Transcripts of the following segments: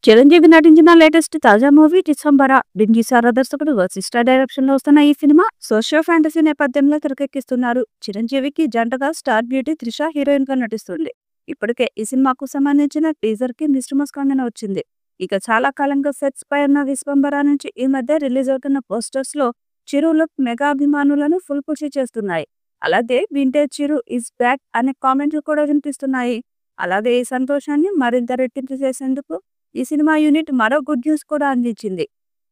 చిరంజీవి నటించిన లేటెస్ట్ తాజా మూవీ డిసెంబర. బింజీసారా దర్శకుడు వశిష్ఠ డైరెక్షన్ లో వస్తున్న ఈ సినిమా సోషియో ఫ్యాంటసీ నేపథ్యంలో తెరకెక్కిస్తున్నారు. చిరంజీవికి జంటగా స్టార్ బ్యూటీ త్రిష హీరోయిన్ గా నటిస్తుంది. ఇప్పటికే ఈ సినిమాకు సంబంధించిన టీజర్ కి మిశ్రమ స్పందన వచ్చింది. ఇక చాలా కాలంగా సెట్స్ పై ఉన్న విశ్వంబర నుంచి ఈ మధ్య రిలీజ్ అవుతున్న పోస్టర్స్ లో చిరు లుక్ మెగా అభిమానులను ఫుల్ ఖుషి చేస్తున్నాయి. అలాగే వింటేజ్ చిరు ఇస్ బ్యాక్ అనే కామెంట్లు కూడా వినిపిస్తున్నాయి. అలాగే ఈ సంతోషాన్ని మరింత రెట్టింపు చేసేందుకు ఈ సినిమా యూనిట్ మరో గుడ్ న్యూస్ కూడా అందించింది.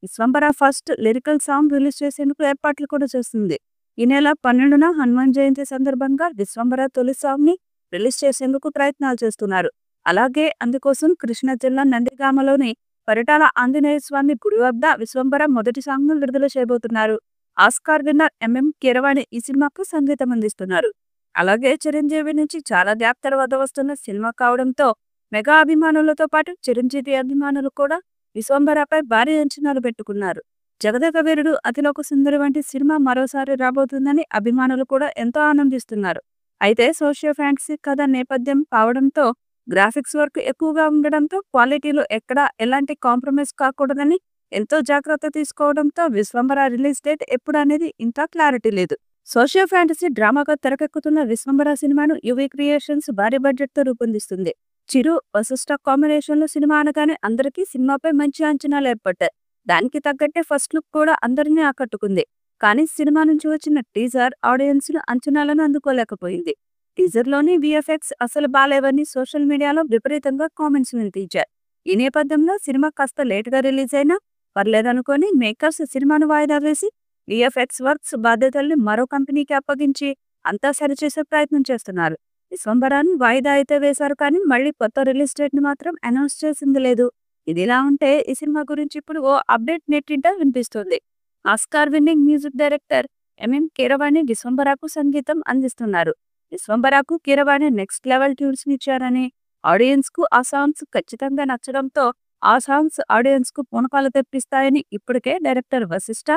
Vishwambhara first lyrical song release చేసేందుకు ఏర్పాట్లు కూడా చేస్తుంది. ఈ నెల 12న హనుమాన్ జయంతి సందర్భంగా విశ్వంబర తొలి సాంగ్ ని రిలీజ్ చేసేందుకు ప్రయత్నాలు చేస్తున్నారు. అలాగే అందుకోసం కృష్ణా జిల్లా నందిగామలోని పరిటాల ఆంజనేయ స్వామి గుడి వద్ద విశ్వంబర మొదటి సాంగ్ ను విడుదల చేయబోతున్నారు. ఆస్కార్ విన్నర్ ఎంఎం కీరవాణి ఈ సినిమాకు సంగీతం అందిస్తున్నారు. అలాగే చిరంజీవి నుంచి చాలా గ్యాప్ తర్వాత వస్తున్న సినిమా కావడంతో మెగా అభిమానులతో పాటు చిరంజీవి అభిమానులు కూడా విశ్వంబరపై భారీ అంచనాలు పెట్టుకున్నారు. జగదేక వీరుడు అతిలోక సుందరి వంటి సినిమా మరోసారి రాబోతుందని అభిమానులు కూడా ఎంతో ఆనందిస్తున్నారు. అయితే సోషియో ఫ్యాంటసీ కథ నేపథ్యం కావడంతో గ్రాఫిక్స్ వర్క్ ఎక్కువగా ఉండడంతో క్వాలిటీలో ఎక్కడా ఎలాంటి కాంప్రమైజ్ కాకూడదని ఎంతో జాగ్రత్త తీసుకోవడంతో విశ్వంబర రిలీజ్ డేట్ ఎప్పుడు అనేది ఇంకా క్లారిటీ లేదు. సోషియో ఫ్యాంటసీ డ్రామాగా తెరకెక్కుతున్న విశ్వంబర సినిమాను యువి క్రియేషన్స్ భారీ బడ్జెట్ తో రూపొందిస్తుంది. చిరు వశిష్ఠ కాంబినేషన్ లో సినిమా అనగానే అందరికీ సినిమాపై మంచి అంచనాలు ఏర్పడ్డాయి. దానికి తగ్గట్టే ఫస్ట్ లుక్ కూడా అందరినీ ఆకట్టుకుంది. కానీ సినిమా నుంచి వచ్చిన టీజర్ ఆడియన్స్ ను అంచనాలను అందుకోలేకపోయింది. టీజర్ లోని విఎఫ్ఎక్స్ అసలు బాలేవని సోషల్ మీడియాలో విపరీతంగా కామెంట్స్ వినిపించారు. ఈ నేపథ్యంలో సినిమా కాస్త లేట్ గా రిలీజ్ అయినా పర్లేదనుకొని మేకర్స్ సినిమాను వాయిదా వేసి విఎఫ్ఎక్స్ వర్క్స్ బాధ్యతల్ని మరో కంపెనీకి అప్పగించి అంతా సరిచేసే ప్రయత్నం చేస్తున్నారు. విశ్వంబరాన్ని వాయిదా అయితే వేశారు కానీ మళ్ళీ కొత్త రిలీజ్ డేట్ ని మాత్రం అనౌన్స్ చేసింది లేదు. ఇదిలా ఉంటే ఈ సినిమా గురించి ఇప్పుడు ఓ అప్డేట్ నెట్టింట వినిపిస్తుంది. Oscar winning music director MM Keeravani విశ్వంబరకు సంగీతం అందిస్తున్నారు. విశ్వంబరకు కీరవాణి నెక్స్ట్ లెవెల్ ట్యూన్స్ ఇచ్చారని, ఆడియన్స్ కు ఆ సాంగ్స్ ఖచ్చితంగా నచ్చడంతో ఆ సాంగ్స్ ఆడియన్స్ కు పూనకాలు తెప్పిస్తాయని ఇప్పటికే డైరెక్టర్ వశిష్ఠ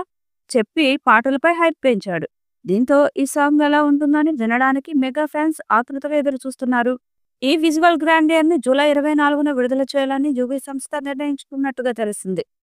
చెప్పి పాటలపై హైప్ పెంచాడు. దీంతో ఈ సాంగ్ ఎలా ఉంటుందని వినడానికి మెగా ఫ్యాన్స్ ఆతృతగా ఎదురు చూస్తున్నారు. ఈ విజువల్ గ్రాండియర్ ని జూలై 24న విడుదల చేయాలని యువి సంస్థ నిర్ణయించుకున్నట్టుగా తెలిసింది.